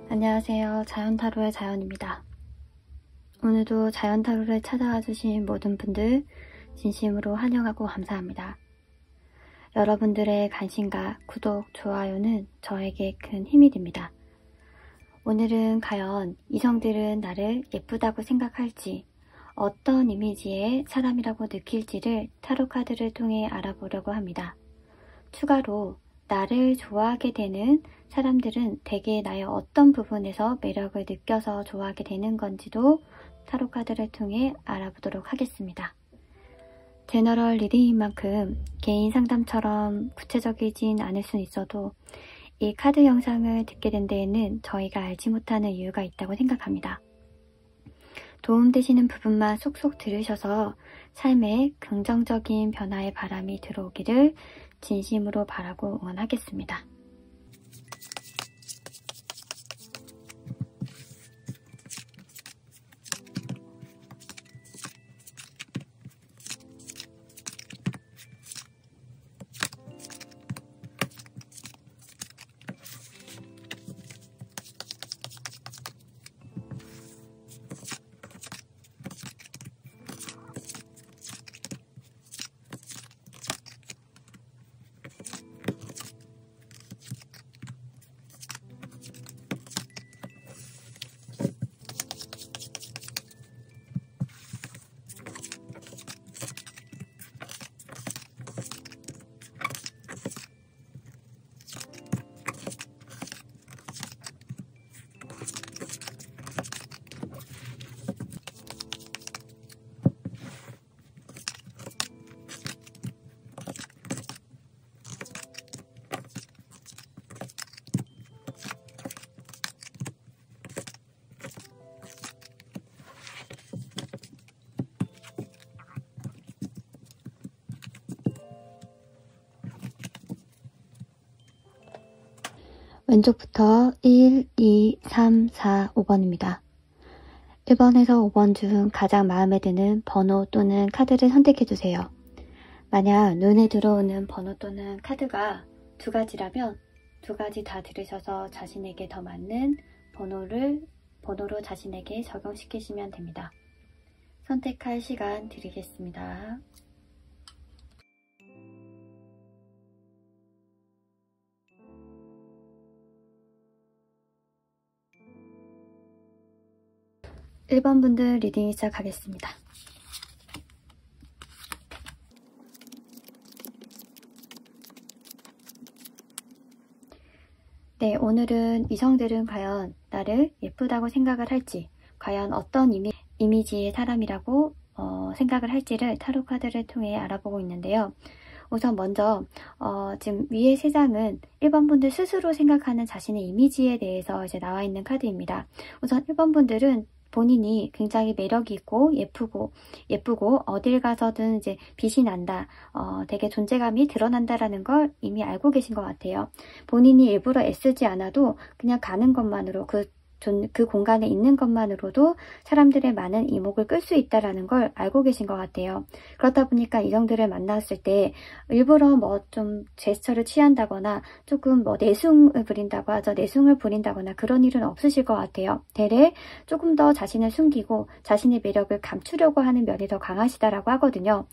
안녕하세요. 자연타로의 자연입니다. 오늘도 자연타로를 찾아와 주신 모든 분들 진심으로 환영하고 감사합니다. 여러분들의 관심과 구독, 좋아요는 저에게 큰 힘이 됩니다. 오늘은 과연 이성들은 나를 예쁘다고 생각할지, 어떤 이미지의 사람이라고 느낄지를 타로카드를 통해 알아보려고 합니다. 추가로 나를 좋아하게 되는 사람들은 대개 나의 어떤 부분에서 매력을 느껴서 좋아하게 되는 건지도 타로카드를 통해 알아보도록 하겠습니다. 제너럴 리딩인 만큼 개인 상담처럼 구체적이진 않을 수는 있어도 이 카드 영상을 듣게 된 데에는 저희가 알지 못하는 이유가 있다고 생각합니다. 도움되시는 부분만 쏙쏙 들으셔서 삶에 긍정적인 변화의 바람이 들어오기를 진심으로 바라고 응원하겠습니다. 왼쪽부터 1, 2, 3, 4, 5번입니다. 1번에서 5번 중 가장 마음에 드는 번호 또는 카드를 선택해주세요. 만약 눈에 들어오는 번호 또는 카드가 두 가지라면 두 가지 다 들으셔서 자신에게 더 맞는 번호로 자신에게 적용시키시면 됩니다. 선택할 시간 드리겠습니다. (1번) 분들 리딩 시작하겠습니다. 네, 오늘은 이성들은 과연 나를 예쁘다고 생각을 할지, 과연 어떤 이미지의 사람이라고 생각을 할지를 타로 카드를 통해 알아보고 있는데요. 우선 먼저 지금 위에 세 장은 1번 분들 스스로 생각하는 자신의 이미지에 대해서 이제 나와 있는 카드입니다. 우선 1번 분들은 본인이 굉장히 매력이 있고 예쁘고 어딜 가서든 이제 빛이 난다, 되게 존재감이 드러난다라는 걸 이미 알고 계신 것 같아요. 본인이 일부러 애쓰지 않아도 그냥 가는 것만으로 그 공간에 있는 것만으로도 사람들의 많은 이목을 끌 수 있다는 걸 알고 계신 것 같아요. 그렇다 보니까 이성들을 만났을 때 일부러 뭐 좀 제스처를 취한다거나 조금 뭐 내숭을 부린다거나 그런 일은 없으실 것 같아요. 대래 조금 더 자신을 숨기고 자신의 매력을 감추려고 하는 면이 더 강하시다라고 하거든요.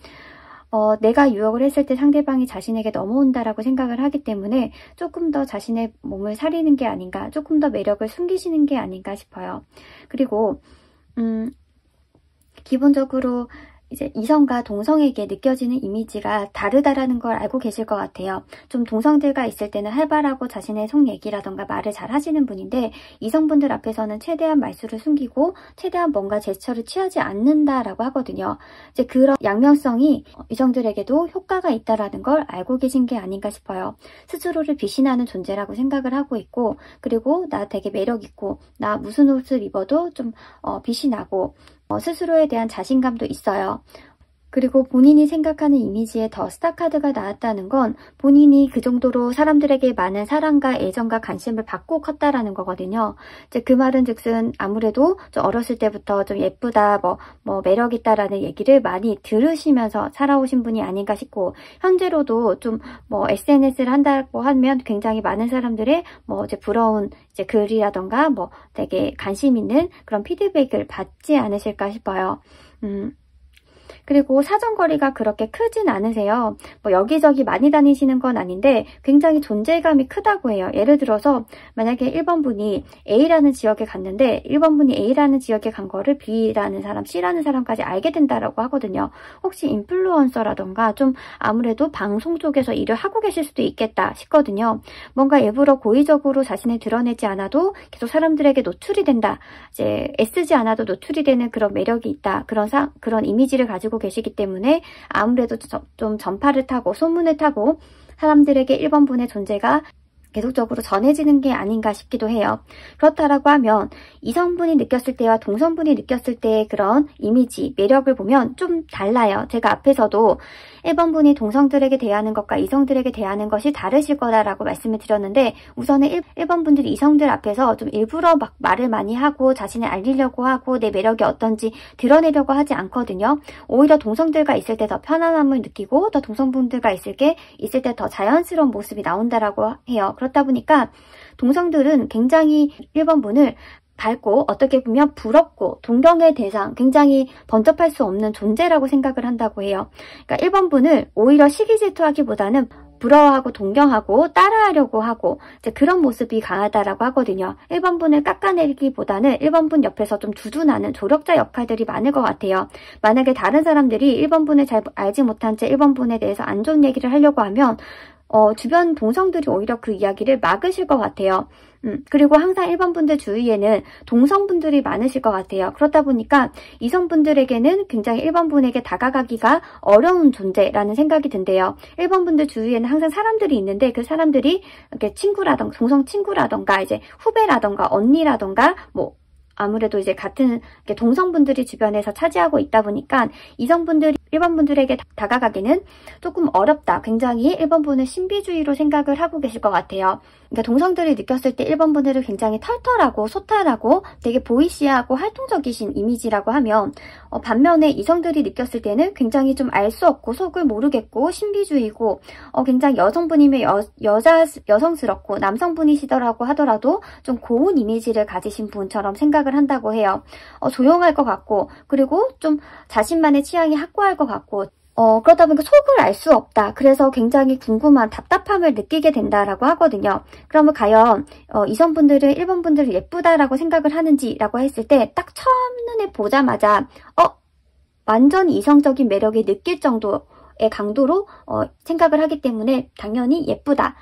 내가 유혹을 했을 때 상대방이 자신에게 넘어온다라고 생각을 하기 때문에 조금 더 자신의 몸을 사리는 게 아닌가, 조금 더 매력을 숨기시는 게 아닌가 싶어요. 그리고 기본적으로 이제 이성과 동성에게 느껴지는 이미지가 다르다라는 걸 알고 계실 것 같아요. 좀 동성들과 있을 때는 활발하고 자신의 속 얘기라던가 말을 잘 하시는 분인데 이성분들 앞에서는 최대한 말수를 숨기고 최대한 뭔가 제스처를 취하지 않는다라고 하거든요. 이제 그런 양면성이 이성들에게도 효과가 있다라는 걸 알고 계신 게 아닌가 싶어요. 스스로를 비신하는 존재라고 생각을 하고 있고, 그리고 나 되게 매력 있고 나 무슨 옷을 입어도 좀 빛이 나고 스스로에 대한 자신감도 있어요. 그리고 본인이 생각하는 이미지에 더 스타카드가 나왔다는 건 본인이 그 정도로 사람들에게 많은 사랑과 애정과 관심을 받고 컸다라는 거거든요. 이제 그 말은 즉슨 아무래도 좀 어렸을 때부터 좀 예쁘다, 뭐 매력 있다라는 얘기를 많이 들으시면서 살아오신 분이 아닌가 싶고, 현재로도 좀 뭐 SNS를 한다고 하면 굉장히 많은 사람들의 뭐 이제 부러운 이제 글이라던가 뭐 되게 관심 있는 그런 피드백을 받지 않으실까 싶어요. 그리고 사정거리가 그렇게 크진 않으세요. 뭐 여기저기 많이 다니시는 건 아닌데 굉장히 존재감이 크다고 해요. 예를 들어서 만약에 1번 분이 A라는 지역에 갔는데 1번 분이 A라는 지역에 간 거를 B라는 사람, C라는 사람까지 알게 된다라고 하거든요. 혹시 인플루언서라던가 좀 아무래도 방송 쪽에서 일을 하고 계실 수도 있겠다 싶거든요. 뭔가 일부러 고의적으로 자신을 드러내지 않아도 계속 사람들에게 노출이 된다. 이제 애쓰지 않아도 노출이 되는 그런 매력이 있다. 그런 이미지를 가지고 계시기 때문에 아무래도 좀 전파를 타고 소문을 타고 사람들에게 1번 분의 존재가 계속적으로 전해지는 게 아닌가 싶기도 해요. 그렇다라고 하면 이성분이 느꼈을 때와 동성분이 느꼈을 때의 그런 이미지, 매력을 보면 좀 달라요. 제가 앞에서도 1번 분이 동성들에게 대하는 것과 이성들에게 대하는 것이 다르실 거다라고 말씀을 드렸는데, 우선은 1번 분들이 이성들 앞에서 좀 일부러 막 말을 많이 하고 자신을 알리려고 하고 내 매력이 어떤지 드러내려고 하지 않거든요. 오히려 동성들과 있을 때 더 편안함을 느끼고 더 동성분들과 있을 때 더 자연스러운 모습이 나온다라고 해요. 그렇다 보니까 동성들은 굉장히 1번 분을 밝고 어떻게 보면 부럽고 동경의 대상, 굉장히 번쩍할 수 없는 존재라고 생각을 한다고 해요. 그러니까 1번 분을 오히려 시기 질투하기보다는 부러워하고 동경하고 따라하려고 하고 이제 그런 모습이 강하다라고 하거든요. 1번 분을 깎아내리기보다는 1번 분 옆에서 좀 두둔하는 조력자 역할들이 많을 것 같아요. 만약에 다른 사람들이 1번 분을 잘 알지 못한 채 1번 분에 대해서 안 좋은 얘기를 하려고 하면 주변 동성들이 오히려 그 이야기를 막으실 것 같아요. 그리고 항상 1번 분들 주위에는 동성분들이 많으실 것 같아요. 그렇다 보니까 이성분들에게는 굉장히 1번 분에게 다가가기가 어려운 존재라는 생각이 든대요. 1번 분들 주위에는 항상 사람들이 있는데 그 사람들이 이렇게 친구라던가 동성 친구라던가 이제 후배라던가 언니라던가 뭐 아무래도 이제 같은 동성분들이 주변에서 차지하고 있다 보니까 이성분들이 1번 분들에게 다가가기는 조금 어렵다. 굉장히 1번 분을 신비주의로 생각을 하고 계실 것 같아요. 그러니까 동성들이 느꼈을 때 1번 분들을 굉장히 털털하고 소탈하고 되게 보이시하고 활동적이신 이미지라고 하면 반면에 이성들이 느꼈을 때는 굉장히 좀 알 수 없고 속을 모르겠고 신비주의고 굉장히 여성분이면 여성스럽고 남성분이시더라고 하더라도 좀 고운 이미지를 가지신 분처럼 생각을 한다고 해요. 조용할 것 같고 그리고 좀 자신만의 취향이 확고할 것 같고 그러다 보니까 속을 알 수 없다. 그래서 굉장히 궁금한 답답함을 느끼게 된다라고 하거든요. 그러면 과연 이성분들은 1번 분들을 예쁘다라고 생각을 하는지라고 했을 때 딱 첫눈에 보자마자 완전히 이성적인 매력이 느낄 정도의 강도로 생각을 하기 때문에 당연히 예쁘다,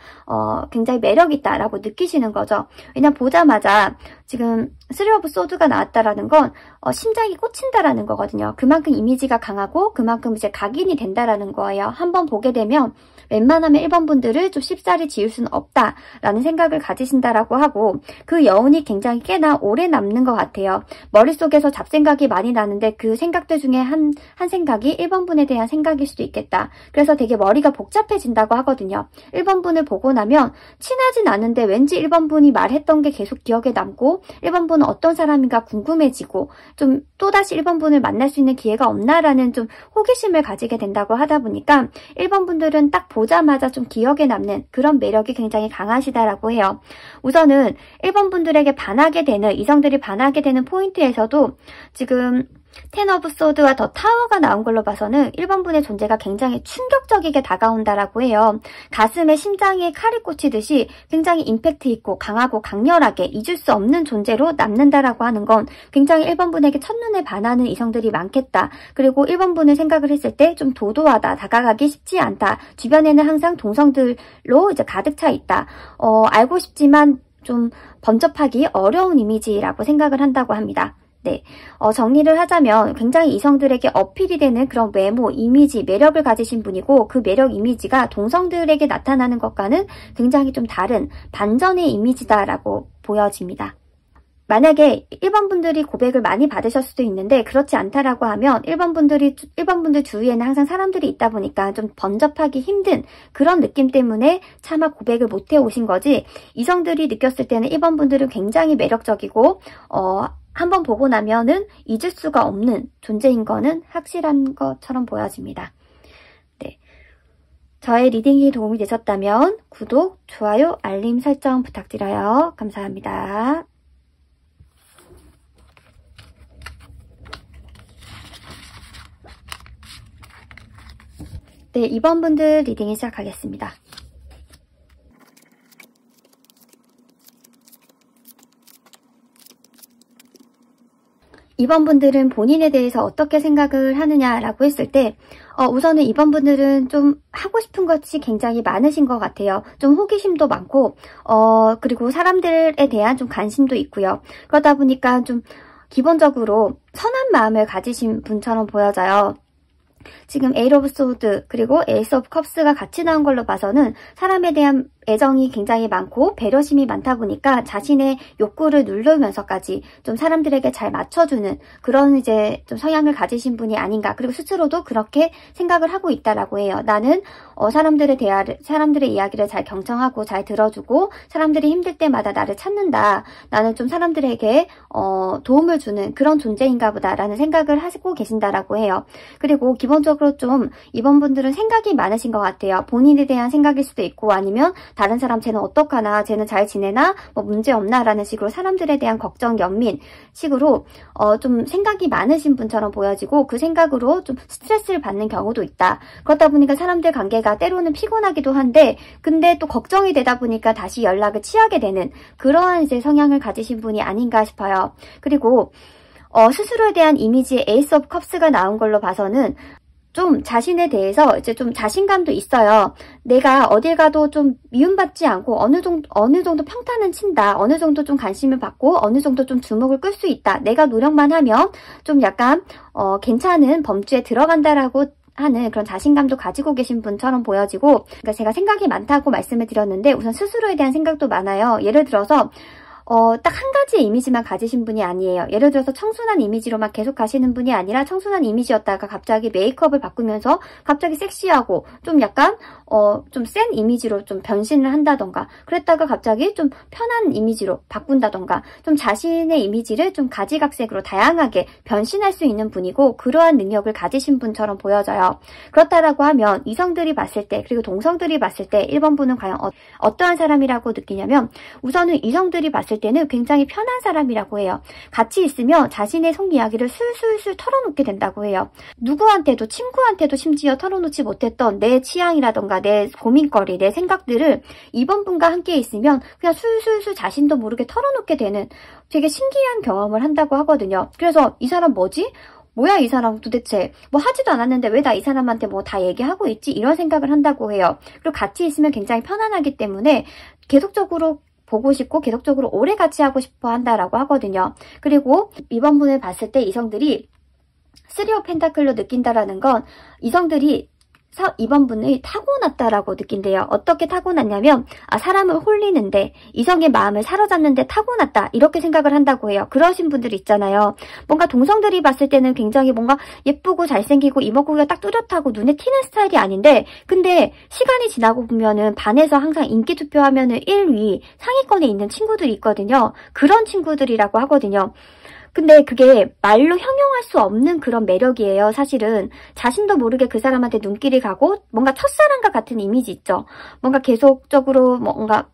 굉장히 매력있다라고 느끼시는 거죠. 왜냐면 보자마자 지금 3 of Swords가 나왔다라는 건 심장이 꽂힌다라는 거거든요. 그만큼 이미지가 강하고 그만큼 이제 각인이 된다라는 거예요. 한번 보게 되면 웬만하면 1번 분들을 좀 쉽사리 지울 수는 없다라는 생각을 가지신다라고 하고 그 여운이 굉장히 꽤나 오래 남는 것 같아요. 머릿속에서 잡생각이 많이 나는데 그 생각들 중에 한 생각이 1번 분에 대한 생각일 수도 있겠다. 그래서 되게 머리가 복잡해진다고 하거든요. 1번 분을 보고 나면 친하진 않은데 왠지 1번 분이 말했던 게 계속 기억에 남고 1번 분은 어떤 사람인가 궁금해지고 좀 또다시 1번 분을 만날 수 있는 기회가 없나라는 좀 호기심을 가지게 된다고 하다 보니까 1번 분들은 딱 보자마자 좀 기억에 남는 그런 매력이 굉장히 강하시다라고 해요. 우선은 1번 분들에게 반하게 되는, 이성들이 반하게 되는 포인트에서도 지금 10 of Swords와 더 타워가 나온 걸로 봐서는 1번 분의 존재가 굉장히 충격적이게 다가온다라고 해요. 가슴에 심장에 칼이 꽂히듯이 굉장히 임팩트 있고 강하고 강렬하게 잊을 수 없는 존재로 남는다라고 하는 건 굉장히 1번 분에게 첫눈에 반하는 이성들이 많겠다. 그리고 1번 분을 생각을 했을 때 좀 도도하다, 다가가기 쉽지 않다. 주변에는 항상 동성들로 이제 가득 차 있다. 알고 싶지만 좀 번접하기 어려운 이미지라고 생각을 한다고 합니다. 네, 정리를 하자면 굉장히 이성들에게 어필이 되는 그런 외모, 이미지, 매력을 가지신 분이고 그 매력 이미지가 동성들에게 나타나는 것과는 굉장히 좀 다른 반전의 이미지다라고 보여집니다. 만약에 1번 분들이 고백을 많이 받으실 수도 있는데 그렇지 않다라고 하면 1번 분들 주위에는 항상 사람들이 있다 보니까 좀 번접하기 힘든 그런 느낌 때문에 차마 고백을 못 해오신 거지, 이성들이 느꼈을 때는 1번 분들은 굉장히 매력적이고 한번 보고 나면은 잊을 수가 없는 존재인 거는 확실한 것처럼 보여집니다. 네. 저의 리딩이 도움이 되셨다면 구독, 좋아요, 알림 설정 부탁드려요. 감사합니다. 네, 2번 분들 리딩 시작하겠습니다. 2번 분들은 본인에 대해서 어떻게 생각을 하느냐라고 했을 때 우선은 2번 분들은 좀 하고 싶은 것이 굉장히 많으신 것 같아요. 좀 호기심도 많고 그리고 사람들에 대한 좀 관심도 있고요. 그러다 보니까 좀 기본적으로 선한 마음을 가지신 분처럼 보여져요. 지금 에이스 오브 소드 그리고 에이스 오브 컵스가 같이 나온 걸로 봐서는 사람에 대한 애정이 굉장히 많고 배려심이 많다 보니까 자신의 욕구를 누르면서까지 좀 사람들에게 잘 맞춰주는 그런 이제 좀 성향을 가지신 분이 아닌가. 그리고 스스로도 그렇게 생각을 하고 있다라고 해요. 나는 사람들의 이야기를 잘 경청하고 잘 들어주고 사람들이 힘들 때마다 나를 찾는다. 나는 좀 사람들에게 도움을 주는 그런 존재인가 보다라는 생각을 하고 계신다라고 해요. 그리고 기본적으로 좀 이번 분들은 생각이 많으신 것 같아요. 본인에 대한 생각일 수도 있고 아니면 다른 사람 쟤는 어떡하나, 쟤는 잘 지내나, 뭐 문제 없나 라는 식으로 사람들에 대한 걱정, 연민 식으로 좀 생각이 많으신 분처럼 보여지고 그 생각으로 좀 스트레스를 받는 경우도 있다. 그렇다 보니까 사람들 관계가 때로는 피곤하기도 한데 근데 또 걱정이 되다 보니까 다시 연락을 취하게 되는 그러한 이제 성향을 가지신 분이 아닌가 싶어요. 그리고 스스로에 대한 이미지의 에이스 오브 컵스가 나온 걸로 봐서는 좀 자신에 대해서 이제 좀 자신감도 있어요. 내가 어딜 가도 좀 미움받지 않고 어느 정도 평탄은 친다. 어느 정도 좀 관심을 받고 어느 정도 좀 주목을 끌 수 있다. 내가 노력만 하면 좀 약간 괜찮은 범주에 들어간다라고 하는 그런 자신감도 가지고 계신 분처럼 보여지고, 그러니까 제가 생각이 많다고 말씀을 드렸는데 우선 스스로에 대한 생각도 많아요. 예를 들어서 딱 한 가지의 이미지만 가지신 분이 아니에요. 예를 들어서 청순한 이미지로만 계속 가시는 분이 아니라 청순한 이미지였다가 갑자기 메이크업을 바꾸면서 갑자기 섹시하고 좀 약간 좀 센 이미지로 좀 변신을 한다던가 그랬다가 갑자기 좀 편한 이미지로 바꾼다던가 좀 자신의 이미지를 좀 가지각색으로 다양하게 변신할 수 있는 분이고 그러한 능력을 가지신 분처럼 보여져요. 그렇다라고 하면 이성들이 봤을 때 그리고 동성들이 봤을 때 1번 분은 과연 어떠한 사람이라고 느끼냐면 우선은 이성들이 봤을 때는 굉장히 편한 사람이라고 해요. 같이 있으면 자신의 속 이야기를 술술술 털어놓게 된다고 해요. 누구한테도 친구한테도 심지어 털어놓지 못했던 내 취향이라던가 내 고민거리, 내 생각들을 이번 분과 함께 있으면 그냥 술술술 자신도 모르게 털어놓게 되는 되게 신기한 경험을 한다고 하거든요. 그래서 이 사람 뭐지? 뭐야 이 사람 도대체 뭐 하지도 않았는데 왜 나 이 사람한테 뭐 다 얘기하고 있지? 이런 생각을 한다고 해요. 그리고 같이 있으면 굉장히 편안하기 때문에 계속적으로 보고 싶고 계속적으로 오래 같이 하고 싶어 한다라고 하거든요. 그리고 이번 분을 봤을 때 이성들이 3 오브 펜타클로 느낀다라는 건 이성들이 이번 분이 타고났다라고 느낀대요. 어떻게 타고났냐면 사람을 홀리는데 이성의 마음을 사로잡는데 타고났다 이렇게 생각을 한다고 해요. 그러신 분들이 있잖아요. 뭔가 동성들이 봤을 때는 굉장히 뭔가 예쁘고 잘생기고 이목구비가 딱 뚜렷하고 눈에 튀는 스타일이 아닌데 근데 시간이 지나고 보면은 반에서 항상 인기 투표하면은 1위 상위권에 있는 친구들이 있거든요. 그런 친구들이라고 하거든요. 근데 그게 말로 형용할 수 없는 그런 매력이에요. 사실은 자신도 모르게 그 사람한테 눈길이 가고 뭔가 첫사랑과 같은 이미지 있죠. 뭔가 계속적으로 뭔가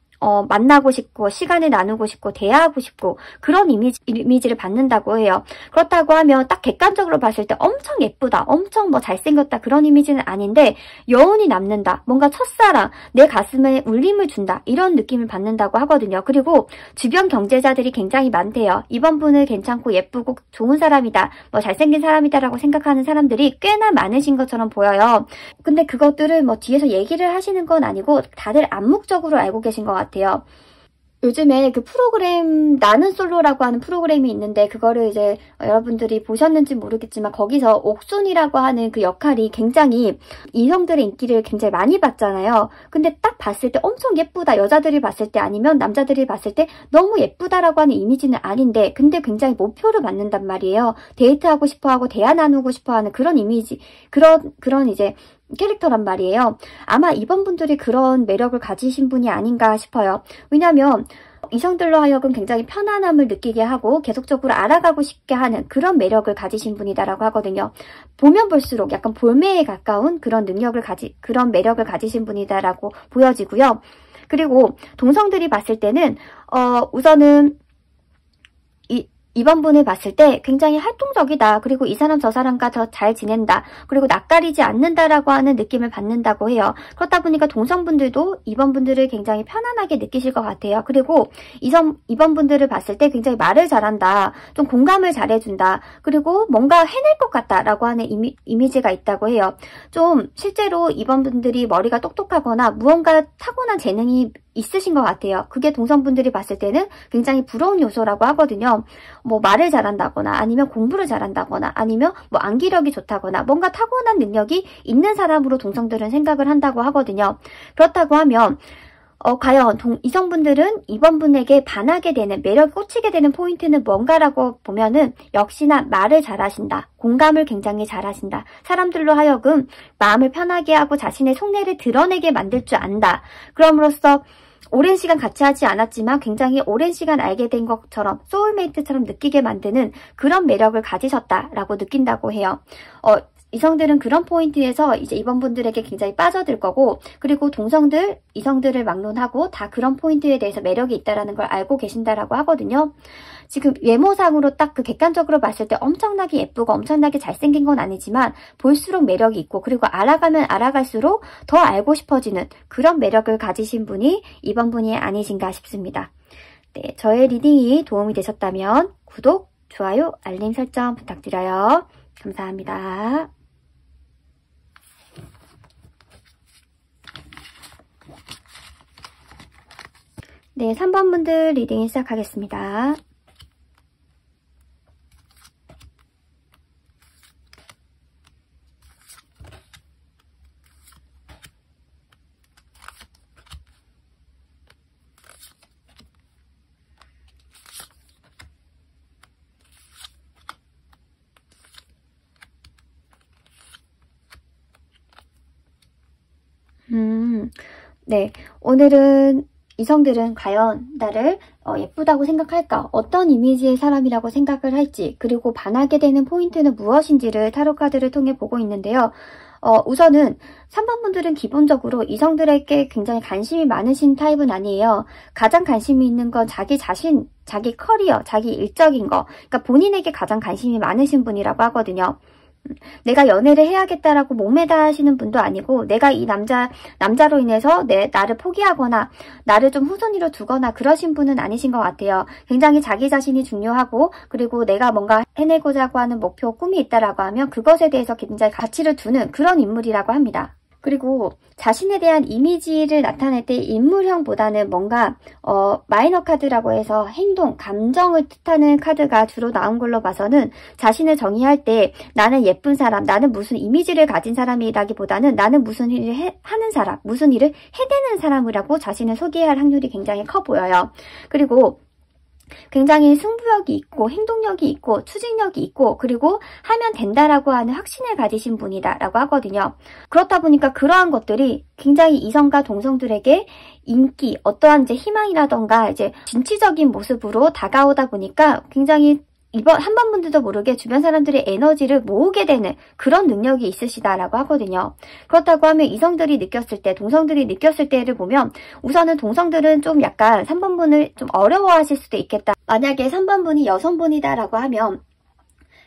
만나고 싶고 시간을 나누고 싶고 대화하고 싶고 그런 이미지를 받는다고 해요. 그렇다고 하면 딱 객관적으로 봤을 때 엄청 예쁘다, 엄청 뭐 잘생겼다 그런 이미지는 아닌데 여운이 남는다, 뭔가 첫사랑, 내 가슴에 울림을 준다 이런 느낌을 받는다고 하거든요. 그리고 주변 경제자들이 굉장히 많대요. 이번 분을 괜찮고 예쁘고 좋은 사람이다, 뭐 잘생긴 사람이다라고 생각하는 사람들이 꽤나 많으신 것처럼 보여요. 근데 그것들을 뭐 뒤에서 얘기를 하시는 건 아니고 다들 암묵적으로 알고 계신 것 같아요. 요즘에 그 프로그램 나는 솔로라고 하는 프로그램이 있는데 그거를 이제 여러분들이 보셨는지 모르겠지만 거기서 옥순이라고 하는 그 역할이 굉장히 이성들의 인기를 굉장히 많이 받잖아요. 근데 딱 봤을 때 엄청 예쁘다. 여자들이 봤을 때 아니면 남자들이 봤을 때 너무 예쁘다라고 하는 이미지는 아닌데 근데 굉장히 목표를 맞는단 말이에요. 데이트하고 싶어하고 대화 나누고 싶어하는 그런 이미지, 그런 이제 캐릭터란 말이에요. 아마 이번 분들이 그런 매력을 가지신 분이 아닌가 싶어요. 왜냐면 이성들로 하여금 굉장히 편안함을 느끼게 하고 계속적으로 알아가고 싶게 하는 그런 매력을 가지신 분이다라고 하거든요. 보면 볼수록 약간 볼매에 가까운 그런 그런 매력을 가지신 분이다라고 보여지고요. 그리고 동성들이 봤을 때는 우선은 이번 분을 봤을 때 굉장히 활동적이다. 그리고 이 사람 저 사람과 더 잘 지낸다. 그리고 낯가리지 않는다라고 하는 느낌을 받는다고 해요. 그렇다 보니까 동성분들도 이번 분들을 굉장히 편안하게 느끼실 것 같아요. 그리고 이번 분들을 봤을 때 굉장히 말을 잘한다. 좀 공감을 잘해준다. 그리고 뭔가 해낼 것 같다라고 하는 이미지가 있다고 해요. 좀 실제로 이번 분들이 머리가 똑똑하거나 무언가 타고난 재능이 있으신 것 같아요. 그게 동성분들이 봤을 때는 굉장히 부러운 요소라고 하거든요. 뭐 말을 잘한다거나 아니면 공부를 잘한다거나 아니면 뭐 암기력이 좋다거나 뭔가 타고난 능력이 있는 사람으로 동성들은 생각을 한다고 하거든요. 그렇다고 하면 과연 이성분들은 이번 분에게 반하게 되는, 매력에 꽂히게 되는 포인트는 뭔가라고 보면은 역시나 말을 잘하신다. 공감을 굉장히 잘하신다. 사람들로 하여금 마음을 편하게 하고 자신의 속내를 드러내게 만들 줄 안다. 그럼으로써 오랜 시간 같이 하지 않았지만 굉장히 오랜 시간 알게 된 것처럼 소울메이트처럼 느끼게 만드는 그런 매력을 가지셨다라고 느낀다고 해요. 이성들은 그런 포인트에서 이제 이번 분들에게 굉장히 빠져들 거고, 그리고 이성들을 막론하고 다 그런 포인트에 대해서 매력이 있다라는 걸 알고 계신다라고 하거든요. 지금 외모상으로 딱 그 객관적으로 봤을 때 엄청나게 예쁘고 엄청나게 잘생긴 건 아니지만 볼수록 매력이 있고, 그리고 알아가면 알아갈수록 더 알고 싶어지는 그런 매력을 가지신 분이 이번 분이 아니신가 싶습니다. 네, 저의 리딩이 도움이 되셨다면 구독, 좋아요, 알림 설정 부탁드려요. 감사합니다. 네, 3번 분들 리딩 시작하겠습니다. 네, 오늘은 이성들은 과연 나를 예쁘다고 생각할까? 어떤 이미지의 사람이라고 생각을 할지, 그리고 반하게 되는 포인트는 무엇인지를 타로 카드를 통해 보고 있는데요. 우선은 3번 분들은 기본적으로 이성들에게 굉장히 관심이 많으신 타입은 아니에요. 가장 관심이 있는 건 자기 자신, 자기 커리어, 자기 일적인 거. 그러니까 본인에게 가장 관심이 많으신 분이라고 하거든요. 내가 연애를 해야겠다라고 목매다 하시는 분도 아니고, 내가 이 남자로 인해서 나를 포기하거나 나를 좀 후순위로 두거나 그러신 분은 아니신 것 같아요. 굉장히 자기 자신이 중요하고, 그리고 내가 뭔가 해내고자 하는 목표, 꿈이 있다라고 하면 그것에 대해서 굉장히 가치를 두는 그런 인물이라고 합니다. 그리고 자신에 대한 이미지를 나타낼 때 인물형보다는 뭔가 마이너 카드라고 해서 행동, 감정을 뜻하는 카드가 주로 나온 걸로 봐서는 자신을 정의할 때 나는 예쁜 사람, 나는 무슨 이미지를 가진 사람이라기보다는 나는 무슨 일을 하는 사람, 무슨 일을 해내는 사람이라고 자신을 소개할 확률이 굉장히 커 보여요. 그리고 굉장히 승부욕이 있고 행동력이 있고 추진력이 있고, 그리고 하면 된다라고 하는 확신을 가지신 분이다라고 하거든요. 그렇다 보니까 그러한 것들이 굉장히 이성과 동성들에게 인기, 어떠한 이제 희망이라던가 이제 진취적인 모습으로 다가오다 보니까 굉장히 한 번 분들도 모르게 주변 사람들의 에너지를 모으게 되는 그런 능력이 있으시다라고 하거든요. 그렇다고 하면 이성들이 느꼈을 때, 동성들이 느꼈을 때를 보면 우선은 동성들은 좀 약간 3번 분을 좀 어려워하실 수도 있겠다. 만약에 3번 분이 여성분이다라고 하면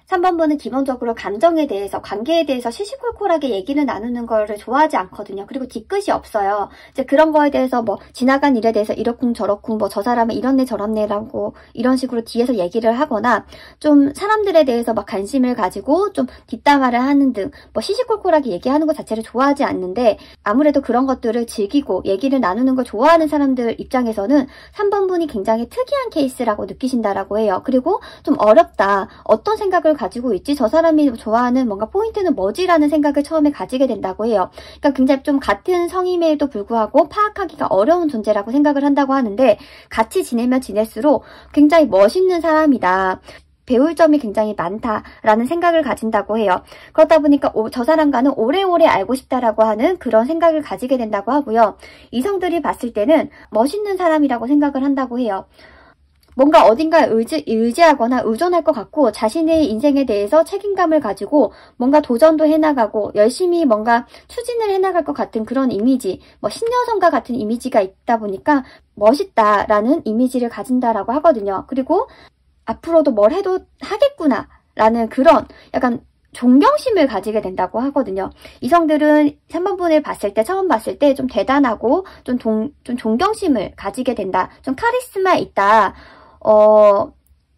3번분은 기본적으로 감정에 대해서, 관계에 대해서 시시콜콜하게 얘기를 나누는 거를 좋아하지 않거든요. 그리고 뒤끝이 없어요. 이제 그런 거에 대해서 뭐 지나간 일에 대해서 이렇쿵 저렇쿵 뭐 저 사람은 이렇네 저렇네라고 이런 식으로 뒤에서 얘기를 하거나 좀 사람들에 대해서 막 관심을 가지고 좀 뒷담화를 하는 등 뭐 시시콜콜하게 얘기하는 것 자체를 좋아하지 않는데, 아무래도 그런 것들을 즐기고 얘기를 나누는 걸 좋아하는 사람들 입장에서는 3번분이 굉장히 특이한 케이스라고 느끼신다라고 해요. 그리고 좀 어렵다. 어떤 생각을 가지고 있지? 저 사람이 좋아하는 뭔가 포인트는 뭐지라는 생각을 처음에 가지게 된다고 해요. 그러니까 굉장히 좀 같은 성임에도 불구하고 파악하기가 어려운 존재라고 생각을 한다고 하는데, 같이 지내면 지낼수록 굉장히 멋있는 사람이다. 배울 점이 굉장히 많다라는 생각을 가진다고 해요. 그렇다 보니까 저 사람과는 오래오래 알고 싶다라고 하는 그런 생각을 가지게 된다고 하고요. 이성들이 봤을 때는 멋있는 사람이라고 생각을 한다고 해요. 뭔가 어딘가에 의지하거나 의존할 것 같고, 자신의 인생에 대해서 책임감을 가지고 뭔가 도전도 해나가고 열심히 뭔가 추진을 해나갈 것 같은 그런 이미지, 뭐 신여성과 같은 이미지가 있다 보니까 멋있다라는 이미지를 가진다라고 하거든요. 그리고 앞으로도 뭘 해도 하겠구나 라는 그런 약간 존경심을 가지게 된다고 하거든요. 이성들은 3번분을 봤을 때, 처음 봤을 때 좀 대단하고 좀 존경심을 가지게 된다. 좀 카리스마 있다.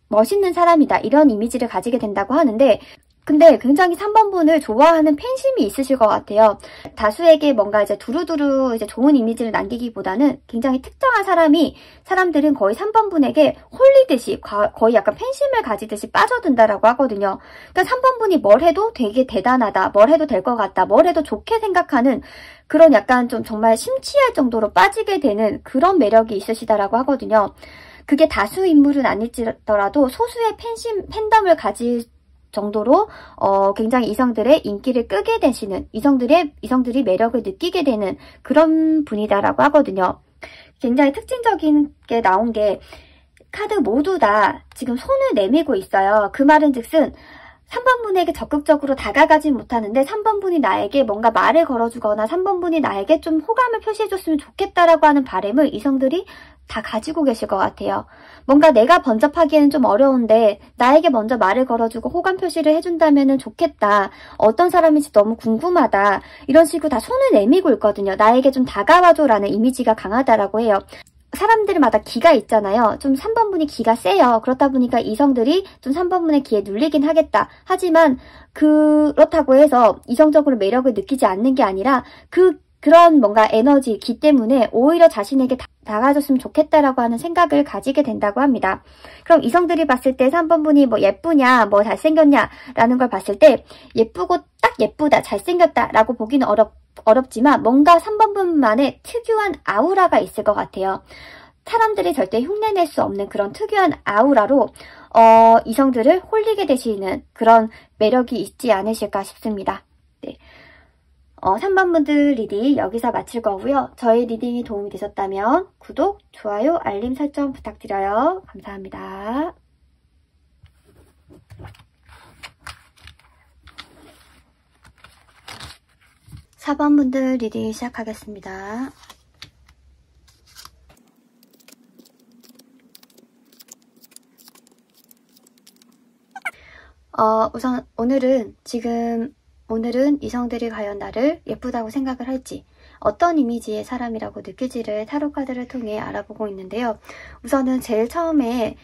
멋있는 사람이다. 이런 이미지를 가지게 된다고 하는데, 근데 굉장히 3번분을 좋아하는 팬심이 있으실 것 같아요. 다수에게 뭔가 이제 두루두루 이제 좋은 이미지를 남기기보다는 굉장히 특정한 사람들은 거의 3번분에게 홀리듯이 거의 약간 팬심을 가지듯이 빠져든다라고 하거든요. 그러니까 3번분이 뭘 해도 되게 대단하다, 뭘 해도 될 것 같다, 뭘 해도 좋게 생각하는 그런 약간 좀 정말 심취할 정도로 빠지게 되는 그런 매력이 있으시다라고 하거든요. 그게 다수 인물은 아닐지라도 소수의 팬덤을 가질 정도로 굉장히 이성들의 인기를 끄게 되시는, 이성들이 매력을 느끼게 되는 그런 분이다라고 하거든요. 굉장히 특징적인 게 나온 게, 카드 모두 다 지금 손을 내밀고 있어요. 그 말은 즉슨 3번분에게 적극적으로 다가가진 못하는데 3번분이 나에게 뭔가 말을 걸어주거나 3번분이 나에게 좀 호감을 표시해줬으면 좋겠다라고 하는 바람을 이성들이 다 가지고 계실 것 같아요. 뭔가 내가 번접하기에는 좀 어려운데 나에게 먼저 말을 걸어주고 호감 표시를 해준다면 좋겠다. 어떤 사람인지 너무 궁금하다. 이런 식으로 다 손을 내밀고 있거든요. 나에게 좀 다가와줘라는 이미지가 강하다라고 해요. 사람들마다 기가 있잖아요. 좀 3번분이 기가 세요. 그렇다 보니까 이성들이 좀 3번분의 기에 눌리긴 하겠다. 하지만 그렇다고 해서 이성적으로 매력을 느끼지 않는 게 아니라 그런 뭔가 에너지, 기 때문에 오히려 자신에게 다가줬으면 좋겠다라고 하는 생각을 가지게 된다고 합니다. 그럼 이성들이 봤을 때 3번분이 뭐 예쁘냐, 뭐 잘생겼냐 라는 걸 봤을 때 예쁘고 딱 예쁘다, 잘생겼다 라고 보기는 어렵지만 뭔가 3번분만의 특유한 아우라가 있을 것 같아요. 사람들이 절대 흉내낼 수 없는 그런 특유한 아우라로 이성들을 홀리게 되시는 그런 매력이 있지 않으실까 싶습니다. 네. 3번분들 리딩 여기서 마칠 거고요. 저희 리딩이 도움이 되셨다면 구독, 좋아요, 알림 설정 부탁드려요. 감사합니다. 4번분들 리딩 시작하겠습니다. 우선 오늘은 이성들이 과연 나를 예쁘다고 생각을 할지, 어떤 이미지의 사람이라고 느낄지를 타로 카드를 통해 알아보고 있는데요. 우선은 제일 처음에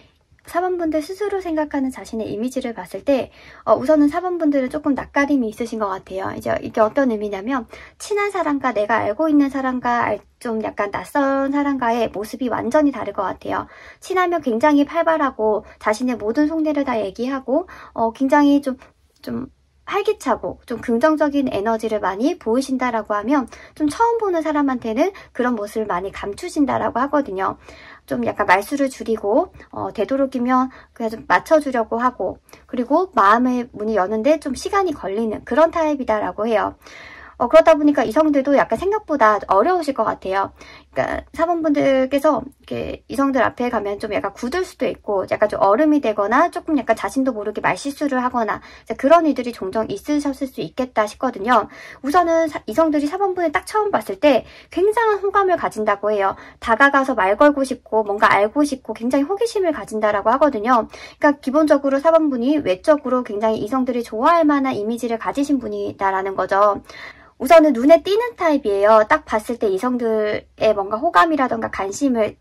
4번분들 스스로 생각하는 자신의 이미지를 봤을 때 우선은 4번분들은 조금 낯가림이 있으신 것 같아요. 이제 이게 어떤 의미냐면, 친한 사람과 내가 알고 있는 사람과 좀 약간 낯선 사람과의 모습이 완전히 다를 것 같아요. 친하면 굉장히 활발하고 자신의 모든 속내를 다 얘기하고 굉장히 좀 활기차고 좀 긍정적인 에너지를 많이 보이신다라고 하면, 좀 처음 보는 사람한테는 그런 모습을 많이 감추신다라고 하거든요. 좀 약간 말수를 줄이고 되도록이면 그냥 좀 맞춰주려고 하고, 그리고 마음의 문이 여는데 좀 시간이 걸리는 그런 타입이다라고 해요. 그러다 보니까 이성들도 약간 생각보다 어려우실 것 같아요. 그러니까 4번분들께서 이렇게 이성들 앞에 가면 좀 약간 굳을 수도 있고 약간 좀 얼음이 되거나 조금 약간 자신도 모르게 말실수를 하거나 그런 일들이 종종 있으셨을 수 있겠다 싶거든요. 우선은 이성들이 4번분을 딱 처음 봤을 때 굉장한 호감을 가진다고 해요. 다가가서 말 걸고 싶고 뭔가 알고 싶고 굉장히 호기심을 가진다라고 하거든요. 그러니까 기본적으로 4번분이 외적으로 굉장히 이성들이 좋아할 만한 이미지를 가지신 분이다라는 거죠. 우선은 눈에 띄는 타입이에요. 딱 봤을 때 이성들의 뭔가 호감이라던가 관심을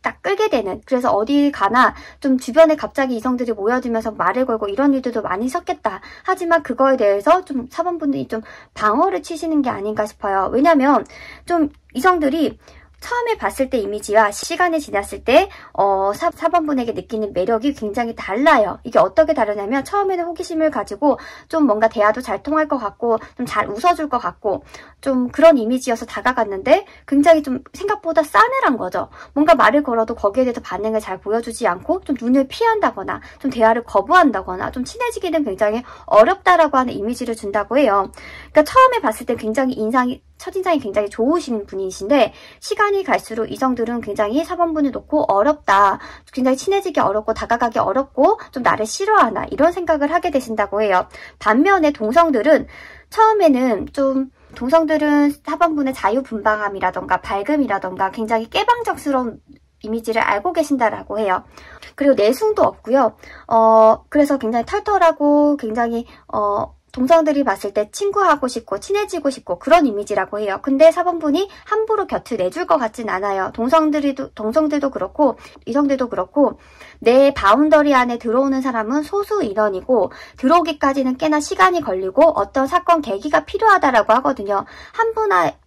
딱 끌게 되는, 그래서 어디 가나 좀 주변에 갑자기 이성들이 모여들면서 말을 걸고 이런 일들도 많이 있었겠다. 하지만 그거에 대해서 좀 4번분들이 좀 방어를 치시는 게 아닌가 싶어요. 왜냐면 좀 이성들이 처음에 봤을 때 이미지와 시간이 지났을 때 4번분에게 느끼는 매력이 굉장히 달라요. 이게 어떻게 다르냐면 처음에는 호기심을 가지고 좀 뭔가 대화도 잘 통할 것 같고 좀 잘 웃어줄 것 같고 좀 그런 이미지여서 다가갔는데 굉장히 좀 생각보다 싸늘한 거죠. 뭔가 말을 걸어도 거기에 대해서 반응을 잘 보여주지 않고 좀 눈을 피한다거나 좀 대화를 거부한다거나 좀 친해지기는 굉장히 어렵다라고 하는 이미지를 준다고 해요. 그러니까 처음에 봤을 때 굉장히 첫인상이 굉장히 좋으신 분이신데 시간이 갈수록 이성들은 굉장히 4번분을 놓고 어렵다. 굉장히 친해지기 어렵고 다가가기 어렵고 좀 나를 싫어하나 이런 생각을 하게 되신다고 해요. 반면에 동성들은 처음에는 좀 동성들은 4번분의 자유분방함이라던가 밝음이라던가 굉장히 깨방정스러운 이미지를 알고 계신다라고 해요. 그리고 내숭도 없고요. 그래서 굉장히 털털하고 굉장히 동성들이 봤을 때 친구하고 싶고 친해지고 싶고 그런 이미지라고 해요. 근데 4번분이 함부로 곁을 내줄 것 같진 않아요. 동성들도 그렇고 이성들도 그렇고 내 바운더리 안에 들어오는 사람은 소수 인원이고 들어오기까지는 꽤나 시간이 걸리고 어떤 사건 계기가 필요하다라고 하거든요.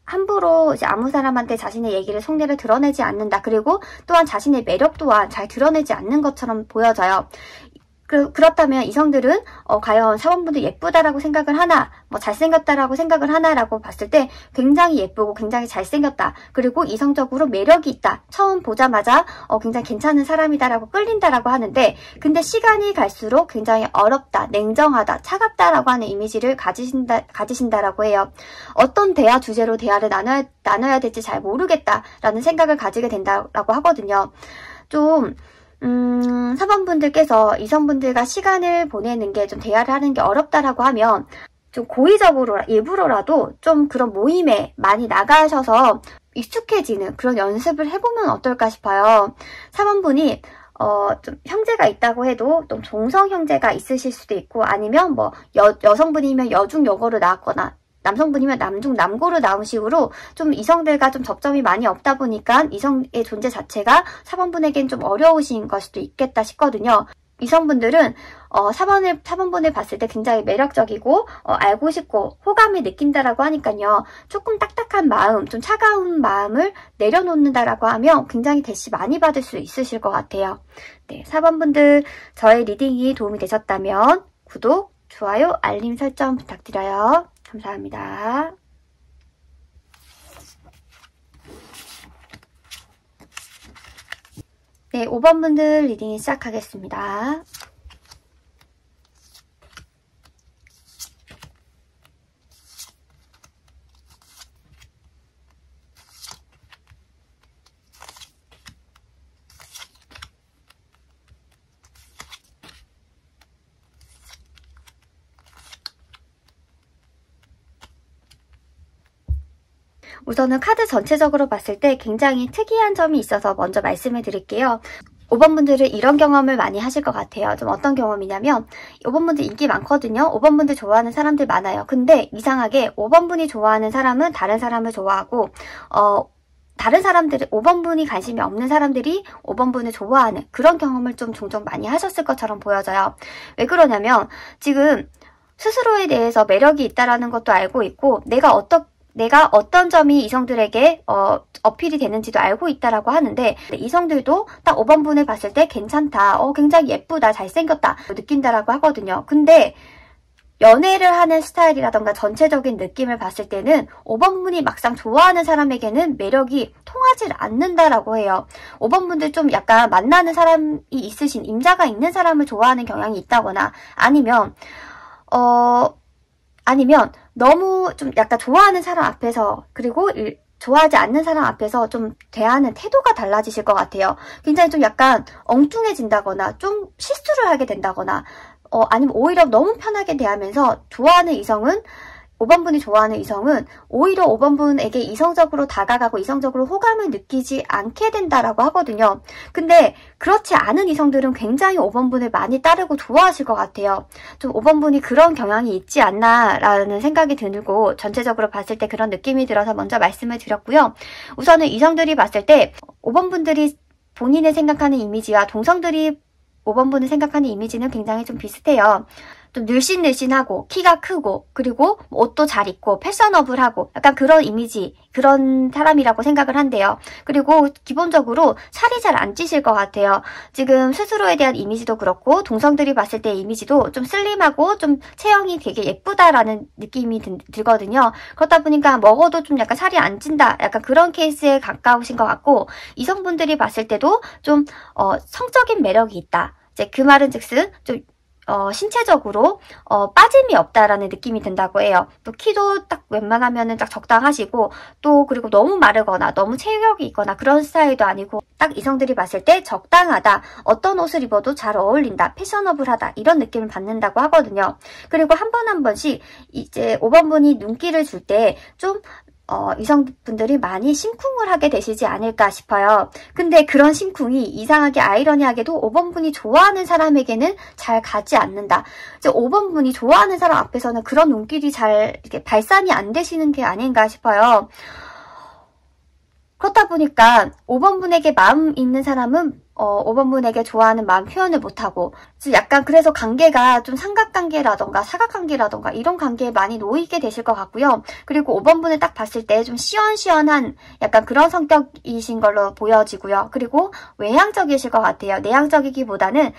함부로 이제 아무 사람한테 자신의 얘기를 속내를 드러내지 않는다. 그리고 또한 자신의 매력 또한 잘 드러내지 않는 것처럼 보여져요. 그렇다면 이성들은 과연 4번분도 예쁘다라고 생각을 하나, 뭐 잘생겼다라고 생각을 하나라고 봤을 때 굉장히 예쁘고 굉장히 잘생겼다. 그리고 이성적으로 매력이 있다. 처음 보자마자 굉장히 괜찮은 사람이다라고 끌린다라고 하는데 근데 시간이 갈수록 굉장히 어렵다, 냉정하다, 차갑다라고 하는 이미지를 가지신다라고 해요. 어떤 대화 주제로 대화를 나눠야 될지 잘 모르겠다라는 생각을 가지게 된다라고 하거든요. 좀 4번분들께서 이성분들과 시간을 보내는 게 좀 대화를 하는 게 어렵다라고 하면 좀 고의적으로 일부러라도 좀 그런 모임에 많이 나가셔서 익숙해지는 그런 연습을 해보면 어떨까 싶어요. 4번분이 좀 형제가 있다고 해도 좀 동성 형제가 있으실 수도 있고 아니면 뭐 여성분이면 여중 여고를 나왔거나 남성분이면 남중 남고를 나온 식으로 좀 이성들과 좀 접점이 많이 없다 보니까 이성의 존재 자체가 4번분에겐 좀 어려우신 걸 수도 있겠다 싶거든요. 이성분들은 4번분을 봤을 때 굉장히 매력적이고 알고 싶고 호감을 느낀다라고 하니까요. 조금 딱딱한 마음, 좀 차가운 마음을 내려놓는다라고 하면 굉장히 대시 많이 받을 수 있으실 것 같아요. 네, 4번분들 저의 리딩이 도움이 되셨다면 구독, 좋아요, 알림 설정 부탁드려요. 감사합니다. 네, 5번분들 리딩 시작하겠습니다. 우선은 카드 전체적으로 봤을 때 굉장히 특이한 점이 있어서 먼저 말씀을 드릴게요. 5번분들은 이런 경험을 많이 하실 것 같아요. 좀 어떤 경험이냐면 5번분들 인기 많거든요. 5번분들 좋아하는 사람들 많아요. 근데 이상하게 5번분이 좋아하는 사람은 다른 사람을 좋아하고 다른 사람들이 5번분이 관심이 없는 사람들이 5번분을 좋아하는 그런 경험을 좀 종종 많이 하셨을 것처럼 보여져요. 왜 그러냐면 지금 스스로에 대해서 매력이 있다는 것도 알고 있고 내가 어떤 점이 이성들에게 어필이 되는지도 알고 있다라고 하는데 이성들도 딱 5번분을 봤을 때 괜찮다, 굉장히 예쁘다, 잘생겼다 느낀다라고 하거든요. 근데 연애를 하는 스타일이라던가 전체적인 느낌을 봤을 때는 5번분이 막상 좋아하는 사람에게는 매력이 통하지 않는다라고 해요. 5번분들 좀 약간 만나는 사람이 있으신 임자가 있는 사람을 좋아하는 경향이 있다거나 아니면 너무 좀 약간 좋아하는 사람 앞에서 그리고 좋아하지 않는 사람 앞에서 좀 대하는 태도가 달라지실 것 같아요. 굉장히 좀 약간 엉뚱해진다거나 좀 실수를 하게 된다거나 아니면 오히려 너무 편하게 대하면서 좋아하는 이성은 5번 분이 좋아하는 이성은 오히려 5번 분에게 이성적으로 다가가고 이성적으로 호감을 느끼지 않게 된다라고 하거든요. 근데 그렇지 않은 이성들은 굉장히 5번 분을 많이 따르고 좋아하실 것 같아요. 좀 5번 분이 그런 경향이 있지 않나라는 생각이 들고 전체적으로 봤을 때 그런 느낌이 들어서 먼저 말씀을 드렸고요. 우선은 이성들이 봤을 때 5번 분들이 본인의 생각하는 이미지와 동성들이 5번 분을 생각하는 이미지는 굉장히 좀 비슷해요. 좀 늘씬늘씬하고 키가 크고 그리고 옷도 잘 입고 패셔너블하고 약간 그런 이미지, 그런 사람이라고 생각을 한대요. 그리고 기본적으로 살이 잘 안 찌실 것 같아요. 지금 스스로에 대한 이미지도 그렇고 동성들이 봤을 때 이미지도 좀 슬림하고 좀 체형이 되게 예쁘다라는 느낌이 들거든요. 그렇다 보니까 먹어도 좀 약간 살이 안 찐다, 약간 그런 케이스에 가까우신 것 같고, 이성분들이 봤을 때도 좀 성적인 매력이 있다. 이제 그 말은 즉슨 좀 신체적으로 빠짐이 없다라는 느낌이 든다고 해요. 또 키도 딱 웬만하면은 딱 적당하시고, 또 그리고 너무 마르거나 너무 체격이 있거나 그런 스타일도 아니고 딱 이성들이 봤을 때 적당하다, 어떤 옷을 입어도 잘 어울린다, 패셔너블하다, 이런 느낌을 받는다고 하거든요. 그리고 한 번 한 번씩 이제 5번 분이 눈길을 줄 때 좀 이성분들이 많이 심쿵을 하게 되시지 않을까 싶어요. 근데 그런 심쿵이 이상하게 아이러니하게도 5번 분이 좋아하는 사람에게는 잘 가지 않는다. 이제 5번 분이 좋아하는 사람 앞에서는 그런 눈길이 잘 이렇게 발산이 안 되시는 게 아닌가 싶어요. 그렇다 보니까 5번 분에게 마음 있는 사람은 5번 분에게 좋아하는 마음 표현을 못하고, 약간 그래서 관계가 좀 삼각관계라던가 사각관계라던가 이런 관계에 많이 놓이게 되실 것 같고요. 그리고 5번 분을 딱 봤을 때 좀 시원시원한 약간 그런 성격이신 걸로 보여지고요. 그리고 외향적이실 것 같아요. 내향적이기보다는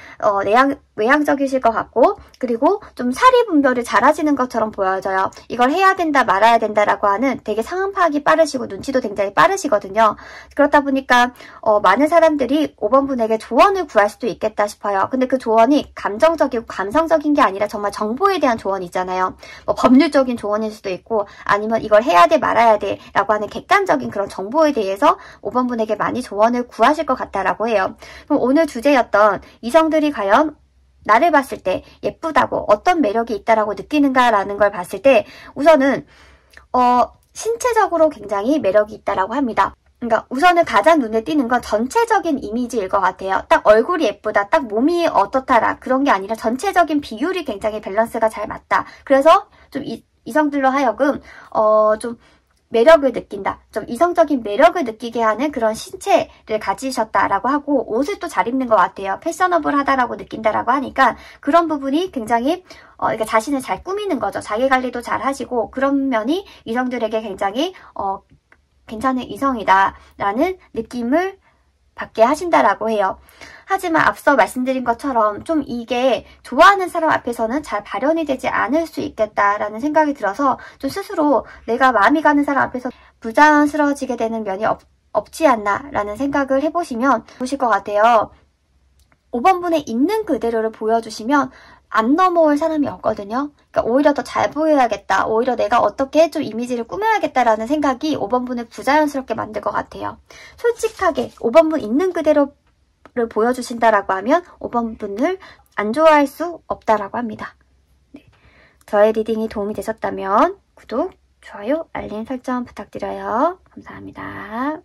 외향적이실 것 같고, 그리고 좀 사리 분별을 잘하시는 것처럼 보여져요. 이걸 해야 된다 말아야 된다라고 하는 되게 상황 파악이 빠르시고 눈치도 굉장히 빠르시거든요. 그렇다 보니까 많은 사람들이 5번 분에게 조언을 구할 수도 있겠다 싶어요. 근데 그 조언이 감정적이고 감성적인 게 아니라 정말 정보에 대한 조언이 있잖아요. 뭐 법률적인 조언일 수도 있고, 아니면 이걸 해야 돼 말아야 돼 라고 하는 객관적인 그런 정보에 대해서 5번 분에게 많이 조언을 구하실 것 같다라고 해요. 그럼 오늘 주제였던 이성들이 과연 나를 봤을 때 예쁘다고 어떤 매력이 있다라고 느끼는가라는 걸 봤을 때, 우선은 신체적으로 굉장히 매력이 있다라고 합니다. 그러니까 우선은 가장 눈에 띄는 건 전체적인 이미지일 것 같아요. 딱 얼굴이 예쁘다, 딱 몸이 어떻다라 그런 게 아니라 전체적인 비율이 굉장히 밸런스가 잘 맞다. 그래서 좀 이성들로 하여금 좀 매력을 느낀다, 좀 이성적인 매력을 느끼게 하는 그런 신체를 가지셨다라고 하고, 옷을 또 잘 입는 것 같아요. 패셔너블하다라고 느낀다라고 하니까 그런 부분이 굉장히 그러니까 자신을 잘 꾸미는 거죠. 자기관리도 잘 하시고, 그런 면이 이성들에게 굉장히 괜찮은 이성이다라는 느낌을 받게 하신다라고 해요. 하지만 앞서 말씀드린 것처럼 좀 이게 좋아하는 사람 앞에서는 잘 발현이 되지 않을 수 있겠다라는 생각이 들어서 좀 스스로 내가 마음이 가는 사람 앞에서 부자연스러워지게 되는 면이 없지 않나라는 생각을 해보시면 좋으실 것 같아요. 5번 분의 있는 그대로를 보여주시면 안 넘어올 사람이 없거든요. 그러니까 오히려 더 잘 보여야겠다, 오히려 내가 어떻게 좀 이미지를 꾸며야겠다라는 생각이 5번 분을 부자연스럽게 만들 것 같아요. 솔직하게 5번 분 있는 그대로를 보여주신다라고 하면 5번 분을 안 좋아할 수 없다라고 합니다. 네. 저의 리딩이 도움이 되셨다면 구독, 좋아요, 알림 설정 부탁드려요. 감사합니다.